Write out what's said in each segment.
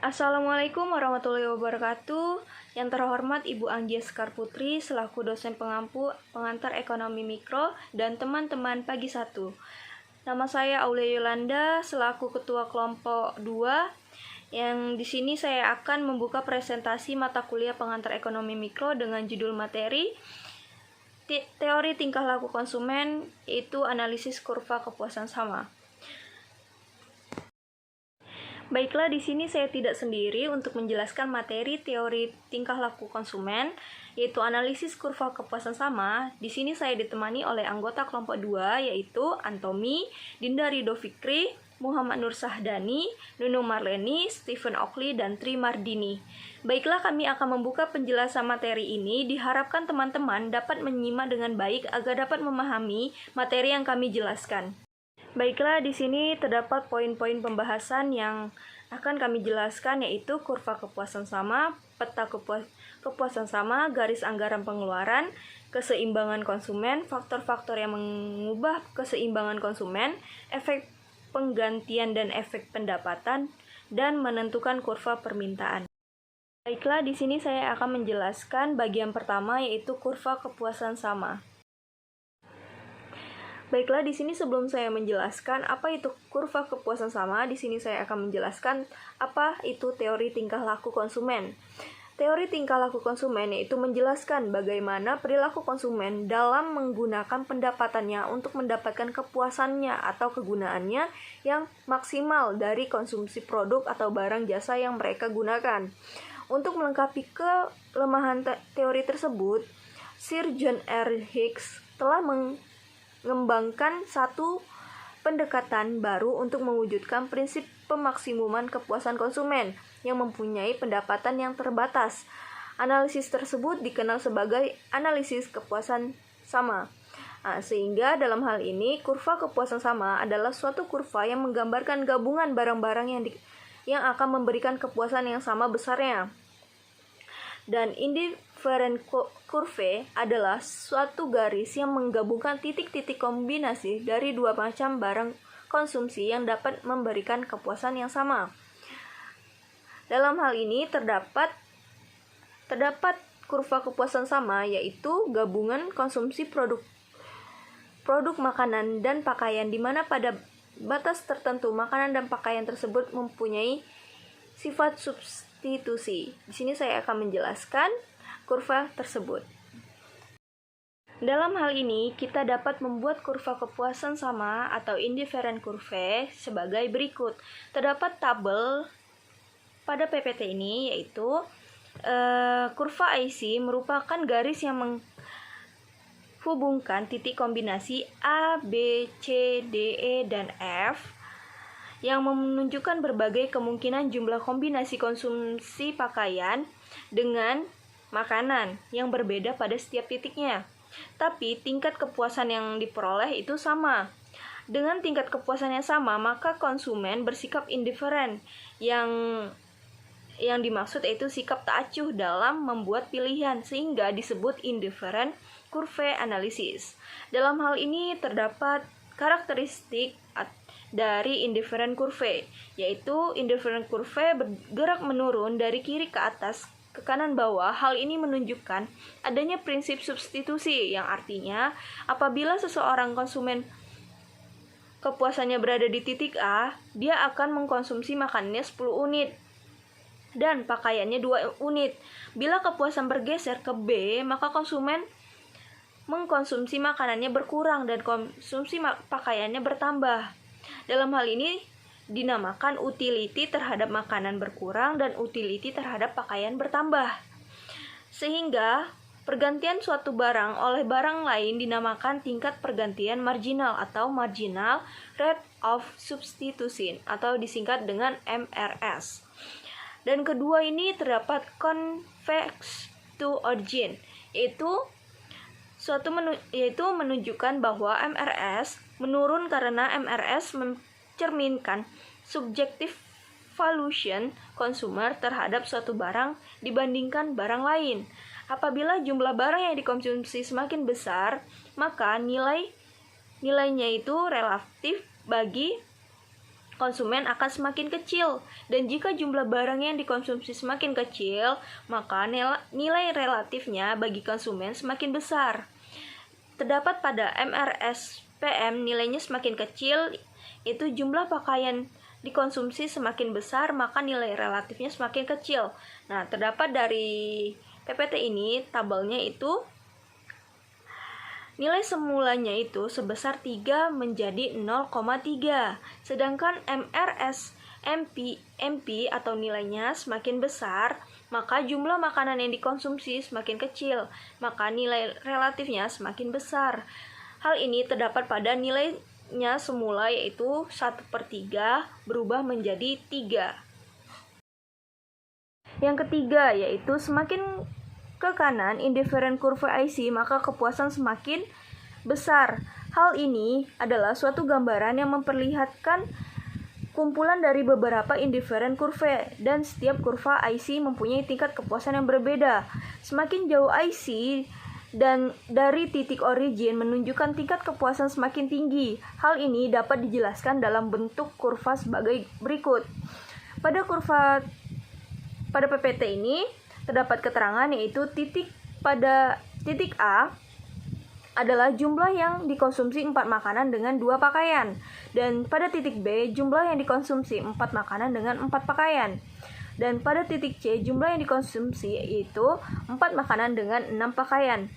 Assalamualaikum warahmatullahi wabarakatuh. Yang terhormat Ibu Anggia Sekar Putri selaku dosen pengantar ekonomi mikro dan teman-teman pagi 1. Nama saya Aulia Yolanda selaku ketua kelompok 2. Yang di sini saya akan membuka presentasi mata kuliah pengantar ekonomi mikro dengan judul materi teori tingkah laku konsumen, yaitu analisis kurva kepuasan sama. Baiklah, di sini saya tidak sendiri untuk menjelaskan materi teori tingkah laku konsumen, yaitu analisis kurva kepuasan sama. Di sini saya ditemani oleh anggota kelompok 2, yaitu Antomi, Dinda Ridho Fikri, Muhammad Nur Sahdani, Nunung Marleni, Stephen Oakley, dan Tri Mardini. Baiklah, kami akan membuka penjelasan materi ini. Diharapkan teman-teman dapat menyimak dengan baik agar dapat memahami materi yang kami jelaskan. Baiklah, di sini terdapat poin-poin pembahasan yang akan kami jelaskan, yaitu kurva kepuasan sama, peta kepuasan sama, garis anggaran pengeluaran, keseimbangan konsumen, faktor-faktor yang mengubah keseimbangan konsumen, efek penggantian dan efek pendapatan, dan menentukan kurva permintaan. Baiklah, di sini saya akan menjelaskan bagian pertama, yaitu kurva kepuasan sama. Baiklah, di sini sebelum saya menjelaskan apa itu kurva kepuasan sama, di sini saya akan menjelaskan apa itu teori tingkah laku konsumen. Teori tingkah laku konsumen yaitu menjelaskan bagaimana perilaku konsumen dalam menggunakan pendapatannya untuk mendapatkan kepuasannya atau kegunaannya yang maksimal dari konsumsi produk atau barang jasa yang mereka gunakan. Untuk melengkapi kelemahan teori tersebut, Sir John R. Hicks telah mengembangkan satu pendekatan baru untuk mewujudkan prinsip pemaksimuman kepuasan konsumen yang mempunyai pendapatan yang terbatas. Analisis tersebut dikenal sebagai analisis kepuasan sama. Sehingga dalam hal ini, kurva kepuasan sama adalah suatu kurva yang menggambarkan gabungan barang-barang yang akan memberikan kepuasan yang sama besarnya. Dan indifferent curve adalah suatu garis yang menggabungkan titik-titik kombinasi dari dua macam barang konsumsi yang dapat memberikan kepuasan yang sama. Dalam hal ini terdapat kurva kepuasan sama, yaitu gabungan konsumsi produk makanan dan pakaian, di mana pada batas tertentu makanan dan pakaian tersebut mempunyai sifat substitusi. Di sini saya akan menjelaskan kurva tersebut. Dalam hal ini, kita dapat membuat kurva kepuasan sama atau indifferent curve sebagai berikut. Terdapat tabel pada PPT ini, yaitu kurva IC merupakan garis yang menghubungkan titik kombinasi A, B, C, D, E, dan F yang menunjukkan berbagai kemungkinan jumlah kombinasi konsumsi pakaian dengan makanan yang berbeda pada setiap titiknya. Tapi tingkat kepuasan yang diperoleh itu sama. Dengan tingkat kepuasan yang sama, maka konsumen bersikap indifferent. Yang dimaksud yaitu sikap tak acuh dalam membuat pilihan, sehingga disebut indifferent curve analysis. Dalam hal ini terdapat karakteristik dari indifferent curve, yaitu indifferent curve bergerak menurun dari kiri ke atas ke kanan bawah. Hal ini menunjukkan adanya prinsip substitusi, yang artinya apabila seseorang konsumen kepuasannya berada di titik A, dia akan mengkonsumsi makanannya 10 unit dan pakaiannya 2 unit. Bila kepuasan bergeser ke B, maka konsumen mengkonsumsi makanannya berkurang dan konsumsi pakaiannya bertambah. Dalam hal ini dinamakan utility terhadap makanan berkurang dan utility terhadap pakaian bertambah. Sehingga pergantian suatu barang oleh barang lain dinamakan tingkat pergantian marginal atau marginal rate of substitution atau disingkat dengan MRS. Dan kedua ini terdapat convex to origin, yaitu menunjukkan bahwa MRS menurun karena MRS mencerminkan subjektif valuation consumer terhadap suatu barang dibandingkan barang lain. Apabila jumlah barang yang dikonsumsi semakin besar, maka nilainya itu relatif bagi konsumen akan semakin kecil. Dan jika jumlah barang yang dikonsumsi semakin kecil, maka nilai relatifnya bagi konsumen semakin besar. Terdapat pada MRSPM nilainya semakin kecil, itu jumlah pakaian dikonsumsi semakin besar, maka nilai relatifnya semakin kecil. Nah, terdapat dari PPT ini tabelnya itu nilai semulanya itu sebesar 3 menjadi 0,3. Sedangkan MP atau nilainya semakin besar, maka jumlah makanan yang dikonsumsi semakin kecil, maka nilai relatifnya semakin besar. Hal ini terdapat pada nilainya semula yaitu 1/3 berubah menjadi 3. Yang ketiga yaitu semakin ke kanan indifferent kurva IC, maka kepuasan semakin besar. Hal ini adalah suatu gambaran yang memperlihatkan kumpulan dari beberapa indifferent kurva, dan setiap kurva IC mempunyai tingkat kepuasan yang berbeda. Semakin jauh IC dan dari titik origin menunjukkan tingkat kepuasan semakin tinggi. Hal ini dapat dijelaskan dalam bentuk kurva sebagai berikut. Pada PPT ini terdapat keterangan yaitu pada titik A adalah jumlah yang dikonsumsi 4 makanan dengan 2 pakaian, dan pada titik B jumlah yang dikonsumsi 4 makanan dengan 4 pakaian, dan pada titik C jumlah yang dikonsumsi yaitu 4 makanan dengan 6 pakaian.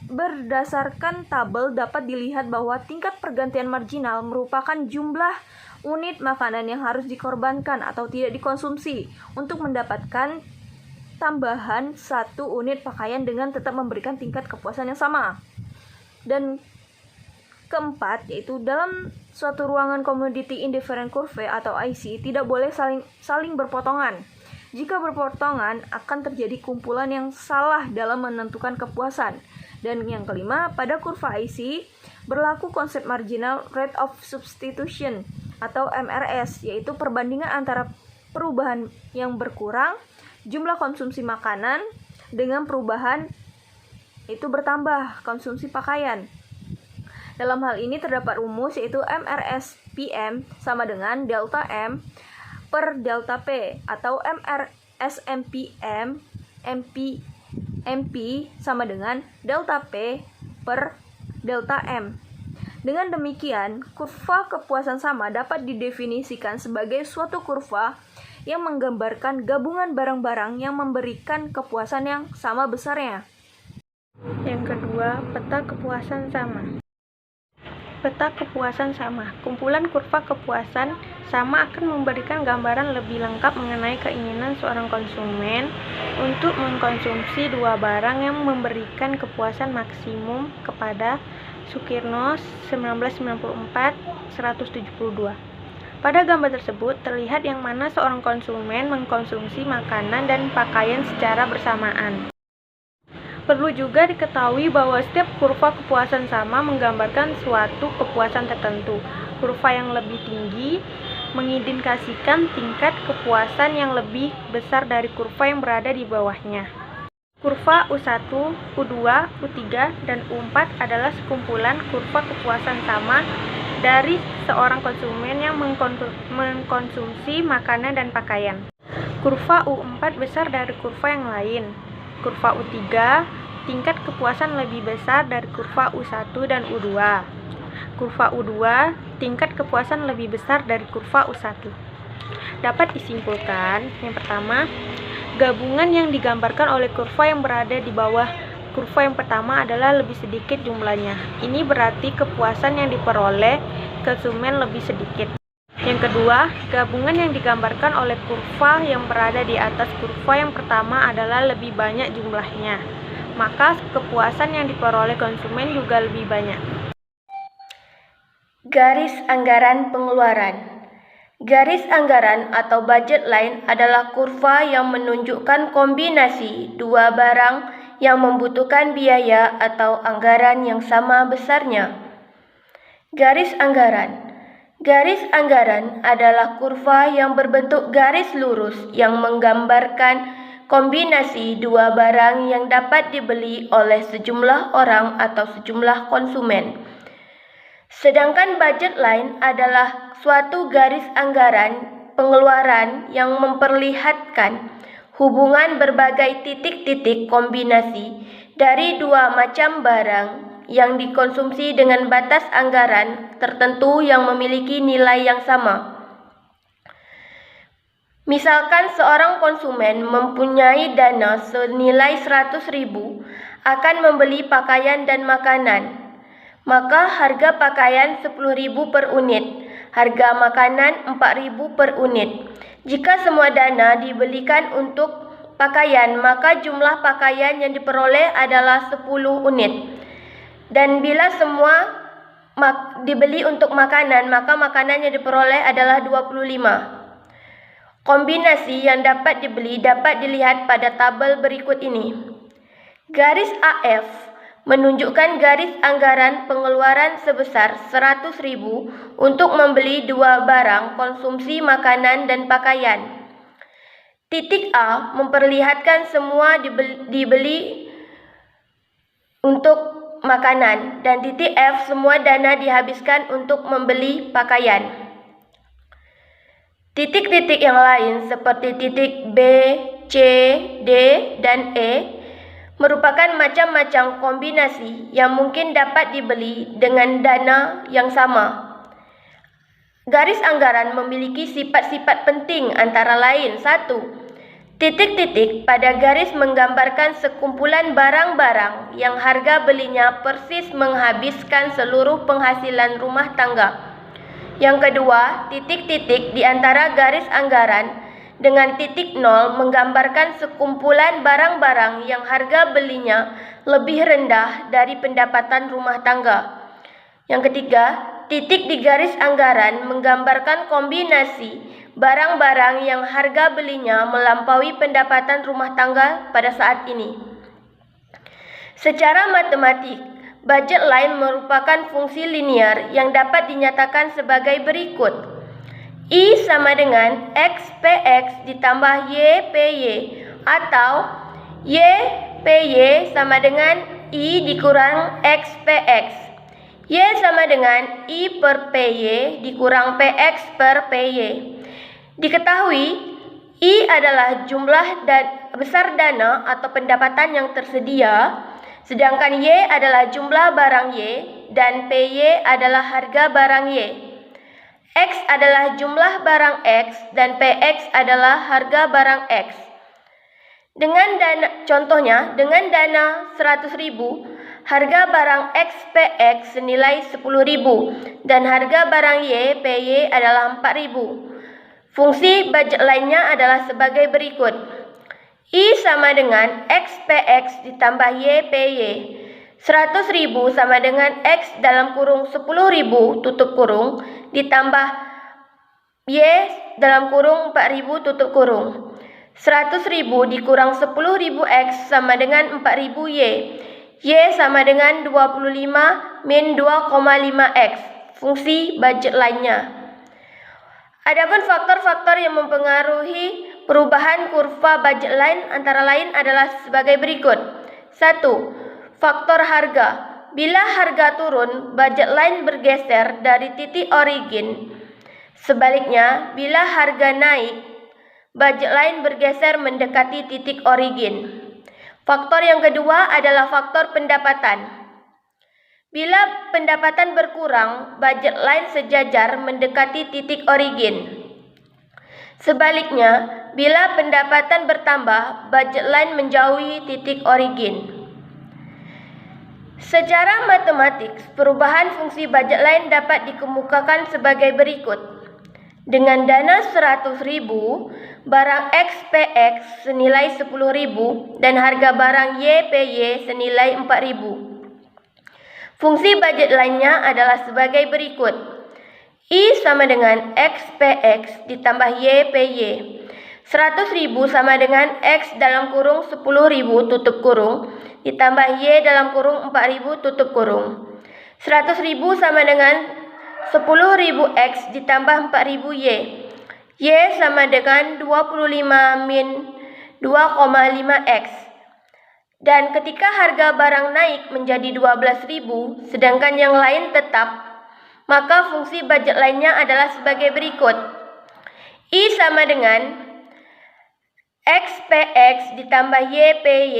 Berdasarkan tabel dapat dilihat bahwa tingkat pergantian marginal merupakan jumlah unit makanan yang harus dikorbankan atau tidak dikonsumsi untuk mendapatkan tambahan 1 unit pakaian dengan tetap memberikan tingkat kepuasan yang sama. Dan keempat, yaitu dalam suatu ruangan commodity indifferent curve atau IC tidak boleh saling berpotongan. Jika berpotongan akan terjadi kumpulan yang salah dalam menentukan kepuasan. Dan yang kelima, pada kurva IC berlaku konsep marginal rate of substitution atau MRS, yaitu perbandingan antara perubahan yang berkurang jumlah konsumsi makanan dengan perubahan itu bertambah konsumsi pakaian. Dalam hal ini terdapat rumus yaitu MRSPM sama dengan delta M per delta P, atau MRSMPM MP sama dengan delta P per delta M. Dengan demikian, kurva kepuasan sama dapat didefinisikan sebagai suatu kurva yang menggambarkan gabungan barang-barang yang memberikan kepuasan yang sama besarnya. Yang kedua, peta kepuasan sama. Peta kepuasan sama. Kumpulan kurva kepuasan sama akan memberikan gambaran lebih lengkap mengenai keinginan seorang konsumen untuk mengkonsumsi 2 barang yang memberikan kepuasan maksimum kepada Sukirno 1994-172. Pada gambar tersebut terlihat yang mana seorang konsumen mengkonsumsi makanan dan pakaian secara bersamaan. Perlu juga diketahui bahwa setiap kurva kepuasan sama menggambarkan suatu kepuasan tertentu. Kurva yang lebih tinggi mengindikasikan tingkat kepuasan yang lebih besar dari kurva yang berada di bawahnya. Kurva U1, U2, U3, dan U4 adalah sekumpulan kurva kepuasan sama dari seorang konsumen yang mengkonsumsi makanan dan pakaian. Kurva U4 besar dari kurva yang lain. Kurva U3, tingkat kepuasan lebih besar dari kurva U1 dan U2. Kurva U2, tingkat kepuasan lebih besar dari kurva U1. Dapat disimpulkan, yang pertama, gabungan yang digambarkan oleh kurva yang berada di bawah kurva yang pertama adalah lebih sedikit jumlahnya. Ini berarti kepuasan yang diperoleh konsumen lebih sedikit. Yang kedua, gabungan yang digambarkan oleh kurva yang berada di atas kurva yang pertama adalah lebih banyak jumlahnya. Maka kepuasan yang diperoleh konsumen juga lebih banyak. Garis anggaran pengeluaran. Garis anggaran atau budget line adalah kurva yang menunjukkan kombinasi 2 barang yang membutuhkan biaya atau anggaran yang sama besarnya. Garis anggaran. Garis anggaran adalah kurva yang berbentuk garis lurus yang menggambarkan kombinasi 2 barang yang dapat dibeli oleh sejumlah orang atau sejumlah konsumen. Sedangkan budget line adalah suatu garis anggaran pengeluaran yang memperlihatkan hubungan berbagai titik-titik kombinasi dari dua macam barang yang dikonsumsi dengan batas anggaran tertentu yang memiliki nilai yang sama. Misalkan seorang konsumen mempunyai dana senilai 100.000 akan membeli pakaian dan makanan, maka harga pakaian 10.000 per unit, harga makanan 4.000 per unit. Jika semua dana dibelikan untuk pakaian, maka jumlah pakaian yang diperoleh adalah 10 unit. Dan bila semua dibeli untuk makanan, maka makanan yang diperoleh adalah 25. Kombinasi yang dapat dibeli dapat dilihat pada tabel berikut ini. Garis AF menunjukkan garis anggaran pengeluaran sebesar 100.000 untuk membeli dua barang konsumsi makanan dan pakaian. Titik A memperlihatkan semua dibeli untuk makanan, dan titik F semua dana dihabiskan untuk membeli pakaian. Titik-titik yang lain seperti titik B, C, D, dan E merupakan macam-macam kombinasi yang mungkin dapat dibeli dengan dana yang sama. Garis anggaran memiliki sifat-sifat penting antara lain: 1. Titik-titik pada garis menggambarkan sekumpulan barang-barang yang harga belinya persis menghabiskan seluruh penghasilan rumah tangga. Yang kedua, titik-titik di antara garis anggaran dengan titik 0 menggambarkan sekumpulan barang-barang yang harga belinya lebih rendah dari pendapatan rumah tangga. Yang ketiga, titik di garis anggaran menggambarkan kombinasi barang-barang yang harga belinya melampaui pendapatan rumah tangga pada saat ini. Secara matematik, budget line merupakan fungsi linear yang dapat dinyatakan sebagai berikut. I sama dengan X PX ditambah Y PY, atau Y PY sama dengan I dikurang X PX. Y sama dengan I per PY dikurang PX per PY. Diketahui, I adalah jumlah besar dana atau pendapatan yang tersedia, sedangkan Y adalah jumlah barang Y dan PY adalah harga barang Y. X adalah jumlah barang X dan PX adalah harga barang X. Contohnya, dengan dana 100.000, harga barang X PX senilai 10.000 dan harga barang Y PY adalah 4.000. Fungsi budget lainnya adalah sebagai berikut. I sama dengan X PX ditambah Y PY. 100.000 sama dengan X dalam kurung 10.000 tutup kurung ditambah Y dalam kurung 4.000 tutup kurung. 100.000 dikurang 10.000 X sama dengan 4.000 Y. Y sama dengan 25 min 2,5 X. Fungsi budget lainnya. Adapun faktor-faktor yang mempengaruhi perubahan kurva budget line antara lain adalah sebagai berikut. 1. Faktor harga. Bila harga turun, budget line bergeser dari titik origin. Sebaliknya, bila harga naik, budget line bergeser mendekati titik origin. Faktor yang kedua adalah faktor pendapatan. Bila pendapatan berkurang, budget line sejajar mendekati titik origin. Sebaliknya, bila pendapatan bertambah, budget line menjauhi titik origin. Secara matematik, perubahan fungsi budget line dapat dikemukakan sebagai berikut. Dengan dana 100.000, barang X PX senilai 10.000 dan harga barang Y PY senilai 4.000. Fungsi budget lainnya adalah sebagai berikut. I sama dengan X PX ditambah Y PY. 100.000 sama dengan X dalam kurung 10.000 tutup kurung ditambah Y dalam kurung 4.000 tutup kurung. 100.000 sama dengan 10.000 X ditambah 4.000 Y. Y sama dengan 25 min 2,5 X. Dan ketika harga barang naik menjadi 12.000 sedangkan yang lain tetap, maka fungsi budget lainnya adalah sebagai berikut. I sama dengan XPX ditambah YPY,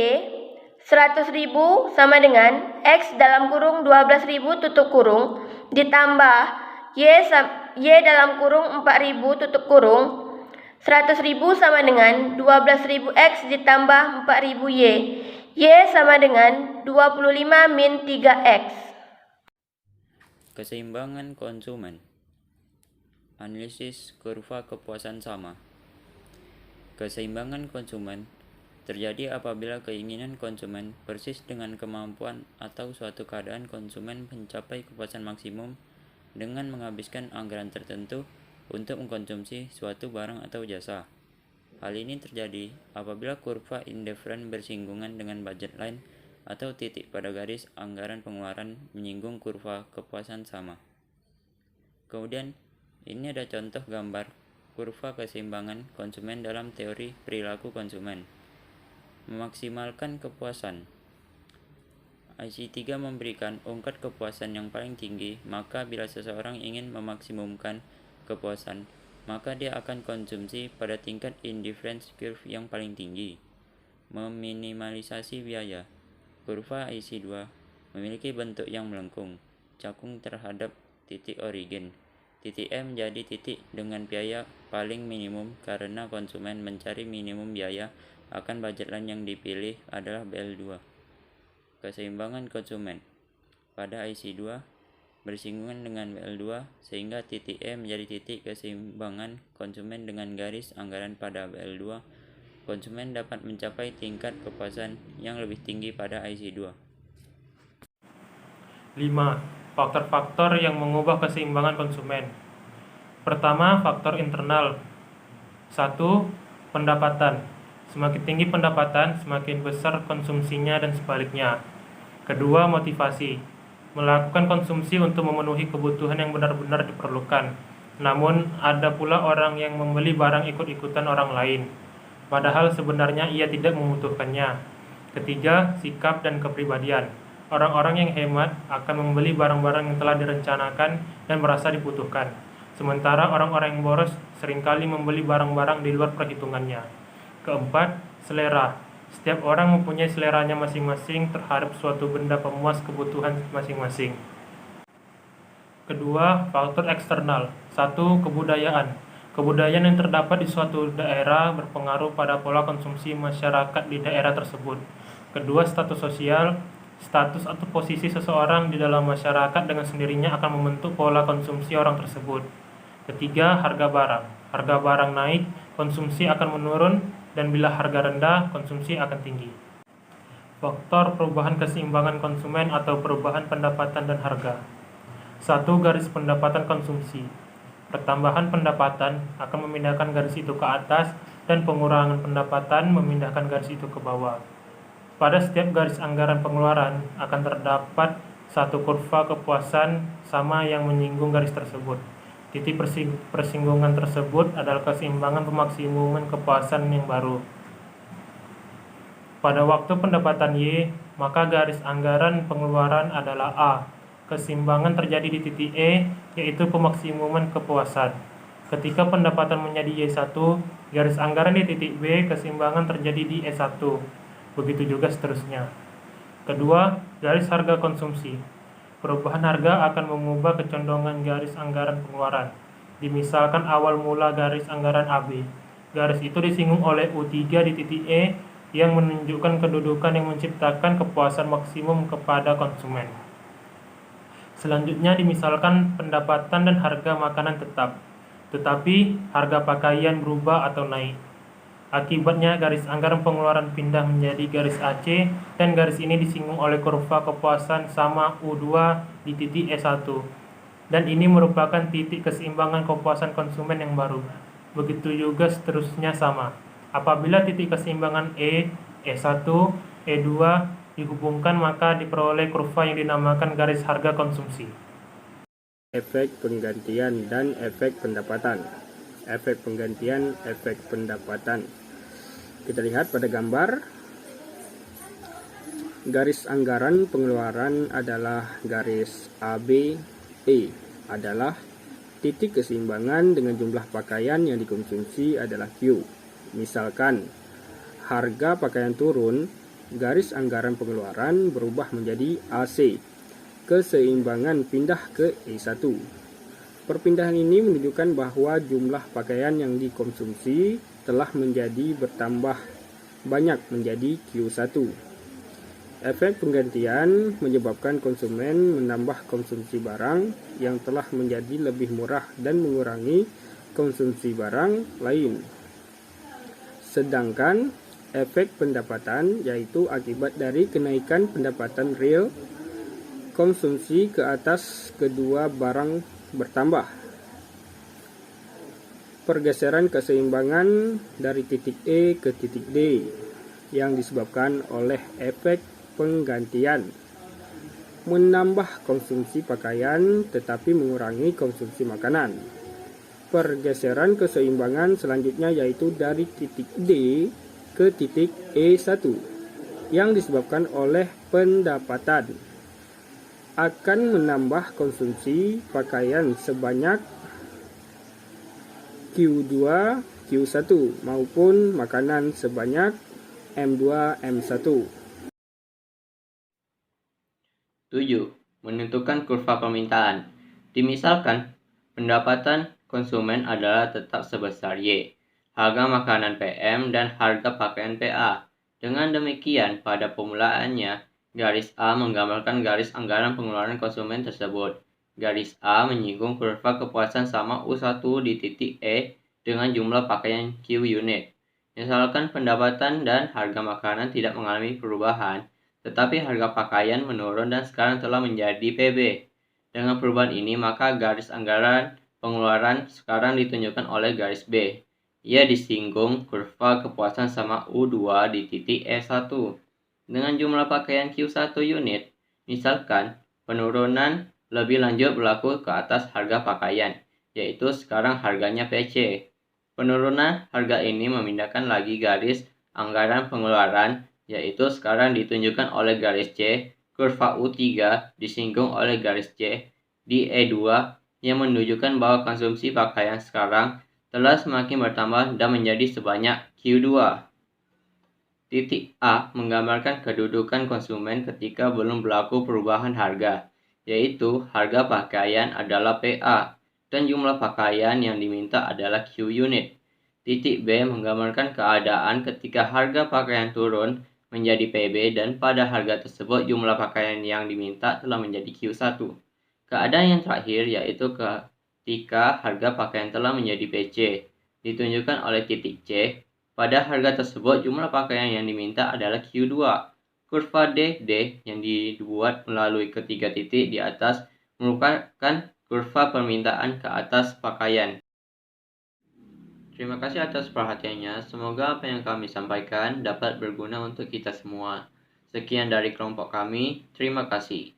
100.000 sama dengan X dalam kurung 12.000 tutup kurung ditambah Y dalam kurung 4.000 tutup kurung, 100.000 sama dengan 12.000 X ditambah 4.000 Y sama dengan 25 min 3X. Keseimbangan konsumen. Analisis kurva kepuasan sama. Keseimbangan konsumen terjadi apabila keinginan konsumen persis dengan kemampuan atau suatu keadaan konsumen mencapai kepuasan maksimum dengan menghabiskan anggaran tertentu untuk mengkonsumsi suatu barang atau jasa. Hal ini terjadi apabila kurva indifferent bersinggungan dengan budget line atau titik pada garis anggaran pengeluaran menyinggung kurva kepuasan sama. Kemudian, ini ada contoh gambar kurva keseimbangan konsumen dalam teori perilaku konsumen. Memaksimalkan kepuasan. IC3 memberikan ungkat kepuasan yang paling tinggi, maka bila seseorang ingin memaksimumkan kepuasan, maka dia akan konsumsi pada tingkat indifference curve yang paling tinggi. Meminimalisasi biaya. Kurva IC2 memiliki bentuk yang melengkung, cakung terhadap titik origin. Titik M menjadi titik dengan biaya paling minimum karena konsumen mencari minimum biaya akan budget line yang dipilih adalah BL2. Keseimbangan konsumen pada IC2 bersinggungan dengan BL2 sehingga titik E menjadi titik keseimbangan konsumen dengan garis anggaran pada BL2. Konsumen dapat mencapai tingkat kepuasan yang lebih tinggi pada IC2. 5. Faktor-faktor yang mengubah keseimbangan konsumen. Pertama, faktor internal. 1. Pendapatan. Semakin tinggi pendapatan, semakin besar konsumsinya dan sebaliknya. Kedua, motivasi. Melakukan konsumsi untuk memenuhi kebutuhan yang benar-benar diperlukan. Namun, ada pula orang yang membeli barang ikut-ikutan orang lain, padahal sebenarnya ia tidak membutuhkannya. Ketiga, sikap dan kepribadian. Orang-orang yang hemat akan membeli barang-barang yang telah direncanakan dan merasa dibutuhkan. Sementara orang-orang yang boros seringkali membeli barang-barang di luar perhitungannya. Keempat, selera. Setiap orang mempunyai seleranya masing-masing terhadap suatu benda pemuas kebutuhan masing-masing. Kedua, faktor eksternal. 1. Kebudayaan. Kebudayaan yang terdapat di suatu daerah berpengaruh pada pola konsumsi masyarakat di daerah tersebut. Kedua, status sosial. Status atau posisi seseorang di dalam masyarakat dengan sendirinya akan membentuk pola konsumsi orang tersebut. Ketiga, harga barang. Harga barang naik, konsumsi akan menurun, dan bila harga rendah, konsumsi akan tinggi. Faktor perubahan keseimbangan konsumen atau perubahan pendapatan dan harga. 1. Garis pendapatan konsumsi. Pertambahan pendapatan akan memindahkan garis itu ke atas dan pengurangan pendapatan memindahkan garis itu ke bawah. Pada setiap garis anggaran pengeluaran akan terdapat satu kurva kepuasan sama yang menyinggung garis tersebut. Titik persinggungan tersebut adalah keseimbangan pemaksimuman kepuasan yang baru. Pada waktu pendapatan Y, maka garis anggaran pengeluaran adalah A. Keseimbangan terjadi di titik E, yaitu pemaksimuman kepuasan. Ketika pendapatan menjadi Y1, garis anggaran di titik B, keseimbangan terjadi di E1. Begitu juga seterusnya. Kedua, garis harga konsumsi. Perubahan harga akan mengubah kecondongan garis anggaran pengeluaran. Dimisalkan awal mula garis anggaran AB. Garis itu disinggung oleh U3 di titik E yang menunjukkan kedudukan yang menciptakan kepuasan maksimum kepada konsumen. Selanjutnya dimisalkan pendapatan dan harga makanan tetap, tetapi harga pakaian berubah atau naik. Akibatnya garis anggaran pengeluaran pindah menjadi garis AC dan garis ini disinggung oleh kurva kepuasan sama U2 di titik E1. Dan ini merupakan titik keseimbangan kepuasan konsumen yang baru. Begitu juga seterusnya sama. Apabila titik keseimbangan E, E1, E2 dihubungkan maka diperoleh kurva yang dinamakan garis harga konsumsi. Efek penggantian dan efek pendapatan. Efek penggantian, efek pendapatan. Kita lihat pada gambar. Garis anggaran pengeluaran adalah garis AB, E. adalah titik keseimbangan dengan jumlah pakaian yang dikonsumsi adalah Q. Misalkan, harga pakaian turun, garis anggaran pengeluaran berubah menjadi AC. Keseimbangan pindah ke E1. Perpindahan ini menunjukkan bahwa jumlah pakaian yang dikonsumsi telah menjadi bertambah banyak menjadi Q1. Efek penggantian menyebabkan konsumen menambah konsumsi barang yang telah menjadi lebih murah dan mengurangi konsumsi barang lain. Sedangkan efek pendapatan yaitu akibat dari kenaikan pendapatan real konsumsi ke atas kedua barang bertambah. Pergeseran keseimbangan dari titik E ke titik D yang disebabkan oleh efek penggantian menambah konsumsi pakaian tetapi mengurangi konsumsi makanan. Pergeseran keseimbangan selanjutnya yaitu dari titik D ke titik E1 yang disebabkan oleh pendapatan akan menambah konsumsi pakaian sebanyak Q2, Q1 maupun makanan sebanyak M2, M1. 7. Menentukan kurva permintaan. Dimisalkan, pendapatan konsumen adalah tetap sebesar Y, harga makanan PM dan harga pakaian PA. Dengan demikian, pada permulaannya, garis A menggambarkan garis anggaran pengeluaran konsumen tersebut. Garis A menyinggung kurva kepuasan sama U1 di titik E dengan jumlah pakaian Q unit. Misalkan pendapatan dan harga makanan tidak mengalami perubahan, tetapi harga pakaian menurun dan sekarang telah menjadi PB. Dengan perubahan ini, maka garis anggaran pengeluaran sekarang ditunjukkan oleh garis B. Ia disinggung kurva kepuasan sama U2 di titik E1. Dengan jumlah pakaian Q1 unit, misalkan penurunan lebih lanjut berlaku ke atas harga pakaian, yaitu sekarang harganya PC. Penurunan harga ini memindahkan lagi garis anggaran pengeluaran, yaitu sekarang ditunjukkan oleh garis C. Kurva U3 disinggung oleh garis C di E2 yang menunjukkan bahwa konsumsi pakaian sekarang telah semakin bertambah dan menjadi sebanyak Q2. Titik A menggambarkan kedudukan konsumen ketika belum berlaku perubahan harga, yaitu harga pakaian adalah PA dan jumlah pakaian yang diminta adalah Q unit. Titik B menggambarkan keadaan ketika harga pakaian turun menjadi PB dan pada harga tersebut jumlah pakaian yang diminta telah menjadi Q1. Keadaan yang terakhir yaitu ketika harga pakaian telah menjadi PC, ditunjukkan oleh titik C. Pada harga tersebut jumlah pakaian yang diminta adalah Q2. Kurva DD yang dibuat melalui ketiga titik di atas merupakan kurva permintaan ke atas pakaian. Terima kasih atas perhatiannya. Semoga apa yang kami sampaikan dapat berguna untuk kita semua. Sekian dari kelompok kami. Terima kasih.